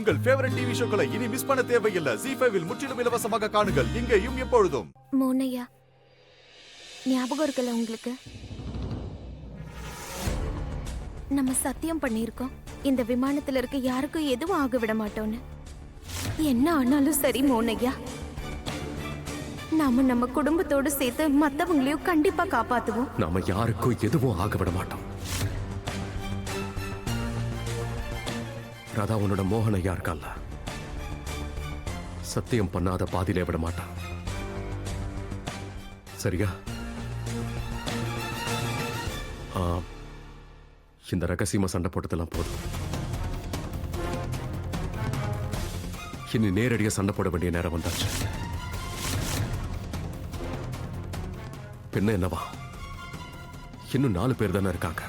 உங்கள் favourite TV ஷோக்களை இனி miss பண்ண தேவையில்லை. ஜீ5 இல் முற்றிலும் இலவசமாக காணுங்கள். இங்கேயும் எப்பொழுதும். மோனையா, ஞாபகம் இருக்குல்ல உங்களுக்கு? நம்ம சத்தியம் பண்ணியிருக்கோம், இந்த விமானத்துல இருக்க யாருக்கும் எதுவும் ஆக விட மாட்டோம்னு. என்ன ஆனாலும் சரி மோனையா, நாம நம்ம குடும்பத்தோடு சேர்த்து மத்தவங்களையும் கண்டிப்பா காப்பாத்துவோம். நாம யாருக்கும் எதுவும் ஆக விட மாட்டோம். ராதா, உன்னோட மோகன் ஐயா இருக்கான்ல, சத்தியம் பண்ணாத பாதியிலே விட மாட்டான். சரியா? இந்த ரகசியமா சண்டை போட்டதெல்லாம் போதும். இனி நேரடியா சண்டை போட வேண்டிய நேரம் வந்தாச்சு. பின்ன என்னவா, இன்னும் 4 பேர் தானே இருக்காங்க.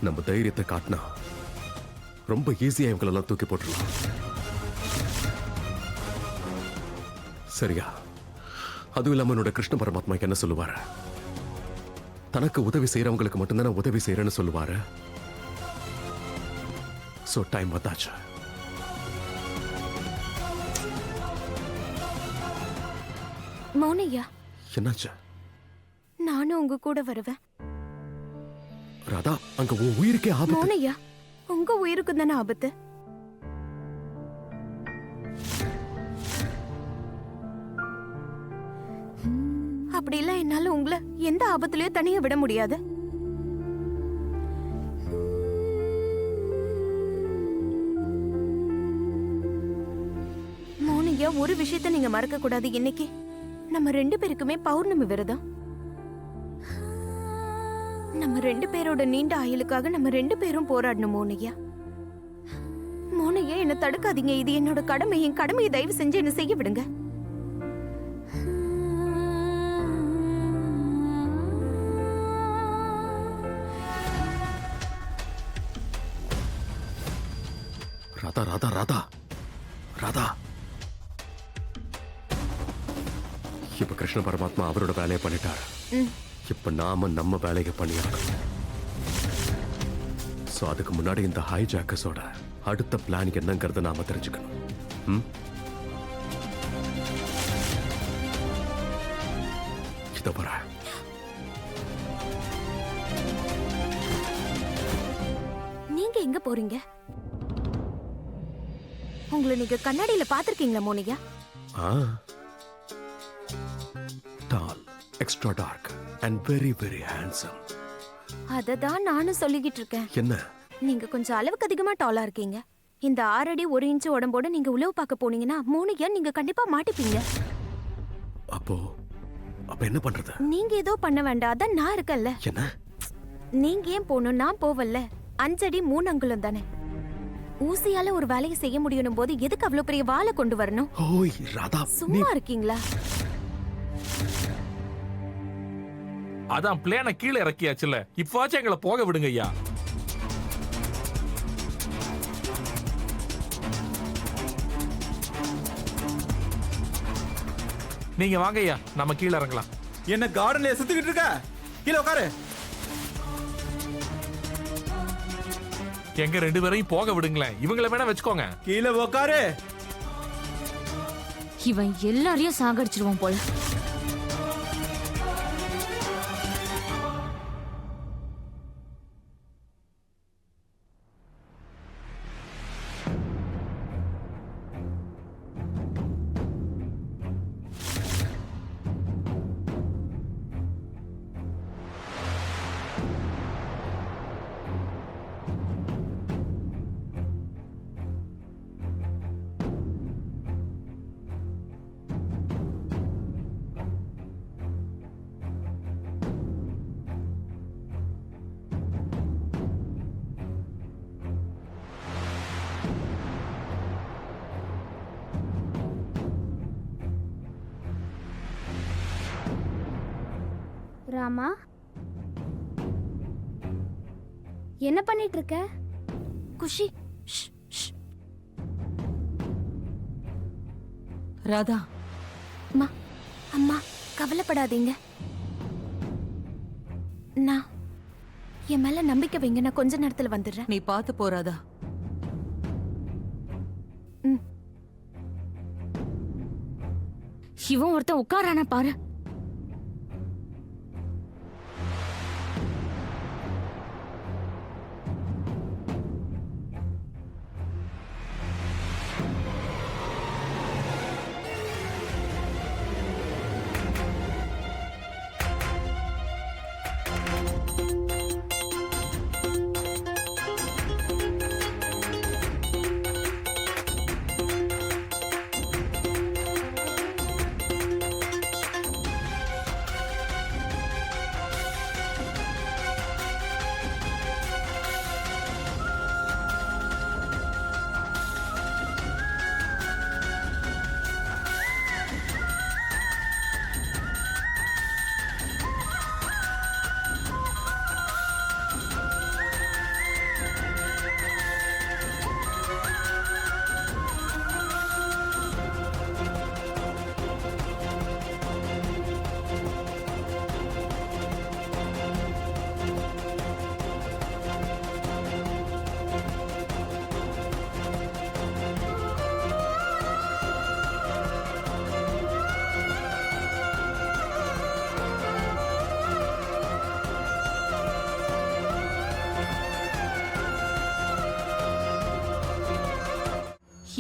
நம்ம தைரியத்தை காட்டினா ரொம்ப ஈஸியா இவங்களெல்லாம் தூக்கி போட்டுடலாம். சரியா? அதுவும் இல்லாம என்னோட கிருஷ்ண பரமாத்மாக்கு என்ன சொல்லுவாரு? தனக்கு உதவி செய்யறவங்களுக்கு மட்டும்தானே உதவி செய்யறேன்னு சொல்லுவாரு. சோ டைம் வந்தாச்சு. மௌனையா, என்னாச்சு? நானும் உங்க கூட வருவேன். ராதா, அங்க உன் உயிருக்கே ஆபத்து. மௌனையா, உங்க உயிருக்கு தானே ஆபத்து. அப்படி இல்ல, என்னால உங்களை எந்த ஆபத்துலயும் தனியா விட முடியாது. மௌனையா, ஒரு விஷயத்தை நீங்க மறக்க கூடாது. இன்னைக்கு நம்ம 2 பேருக்குமே பௌர்ணமி விரதம். நம்ம 2 பேரோட நீண்ட ஆயுளுக்காக நம்ம 2 பேரும் போராடணும். மோனையா, மோனையா, என்ன தடுக்காதீங்க. இது என்னோட கடமை. என் கடமையை தயவு செஞ்சு என்ன செய்ய விடுங்க. ராதா, ராதா, ராதா, ராதா. இப்ப கிருஷ்ண பரமாத்மா அவரோட வேலையை பண்ணிட்டாரு. இப்ப நாம நம்ம வேலையை பண்ணியாகணும். சோ அதுக்கு முன்னாடி இந்த ஹைஜாக்கர்ஸோட அடுத்த பிளான் என்னங்கறத நாம தெரிஞ்சுக்கணும். இத வர நீங்க எங்க போறீங்க? உங்களை நீங்க கண்ணாடியில பாத்திருக்கீங்களா Moniya? Tall, extra dark and very very handsome. அததான் நானும் சொல்லிக்கிட்டு இருக்கேன். என்ன? நீங்க கொஞ்சம் அளவுக்கு அதிகமா டாலா இருக்கீங்க. இந்த 6 அடி 1 இன்ச் உடம்போட நீங்க உளவு பார்க்க போனீங்கன்னா மோனியா, நீங்க கண்டிப்பா மாட்டிப்பீங்க. அப்போ என்ன பண்றது? நீங்க ஏதோ பண்ண வேண்டாம், அதான் நான் இருக்கல்ல. என்ன? நீங்க ஏன் போகணும்? நான் போவல்ல. 5 அடி 3 அங்குலம் தானே. ஊசியால ஒரு வேலையை செய்ய முடியும் போது எதுக்கு அவ்வளவு பெரிய வாளை கொண்டு வரணும்? ஓய் ராதா, சும்மா இருக்கீங்களா? அதான் பிளேனை கீழே இறக்கியாச்சுல, இப்பவாச்சும் எங்களை போக விடுங்க ஐயா. நீங்க வாங்க ஐயா, நம்ம கீழே இறங்கலாம். என்ன கார்டன்ல சுத்திக்கிட்டு இருக்க? கீழே உட்காரு. எங்க 2 பேரையும் போக விடுங்களேன். இவங்களை வேணா வச்சுக்கோங்க. கீழே உட்காரு. இவன் எல்லாரையும் சாகடிச்சிருவான் போல. ராமா, என்ன பண்ணிட்டு இருக்க? குஷி, ராதா. அம்மா, அம்மா கவலைப்படாதீங்க. நான் என் மேல நம்பிக்கை வைங்க, நான் கொஞ்ச நேரத்துல வந்துடுறேன். நீ பார்த்து போ ராதா. ம். இவன் ஒருத்தன் உட்காரான பாரு.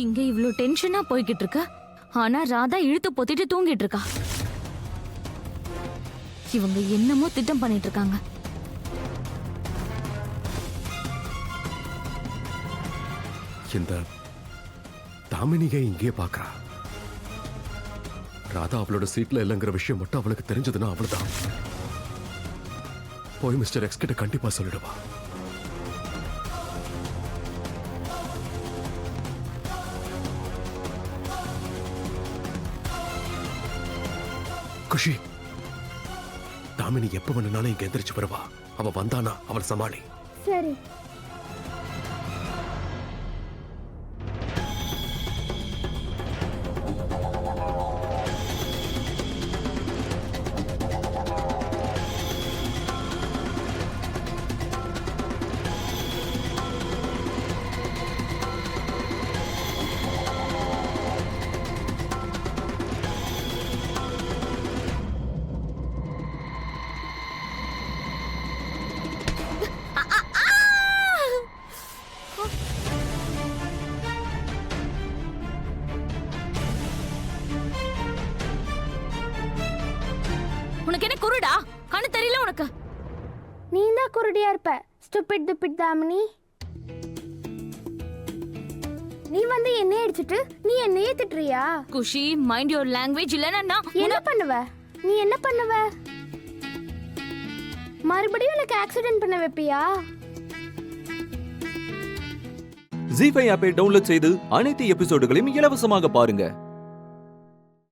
இங்க இவ்ளோ டென்ஷனா போய்கிட்டு இருக்க, ஆனா ராதா இழுத்து பொத்திட்டு தூங்கிட்டு இருக்கா. இவங்க என்னமோ திட்டம் பண்ணிட்டு இருக்காங்க. இந்த தாமினியை இங்கே பாக்குறா. ராதா அவளோட சீட்ல இல்லைங்கிற விஷயம் மட்டும் அவளுக்கு தெரிஞ்சதுன்னா அவ்வளவுதான். போய் மிஸ்டர் எக்ஸ் கிட்ட கண்டிப்பா சொல்லிடுவா. குஷி, தாமினி எப்ப வேணும்னாலும் இங்க எந்திரிச்சு வருவா. அவ வந்தானா அவள் சமாளி. சரி. உனக்கு என்ன குருடா? கண்ணு தெரியல உனக்கு? நீ தான் குருடியா இருப்ப. ஸ்டூபிட் துப்பிட் தாமினி. நீ வந்து என்னைய அடிச்சிட்டு நீ என்னையே திட்டுறியா? குஷி, மைண்ட் யுவர் லாங்குவேஜ். இல்லனா நான் என்ன பண்ணுவ? நீ என்ன பண்ணுவ? மறுபடியும் எனக்கு ஆக்சிடென்ட் பண்ண வைப்பியா? ஜீ5 ஆப்பை டவுன்லோட் செய்து அனைத்து எபிசோடுகளையும் இலவசமாக பாருங்க.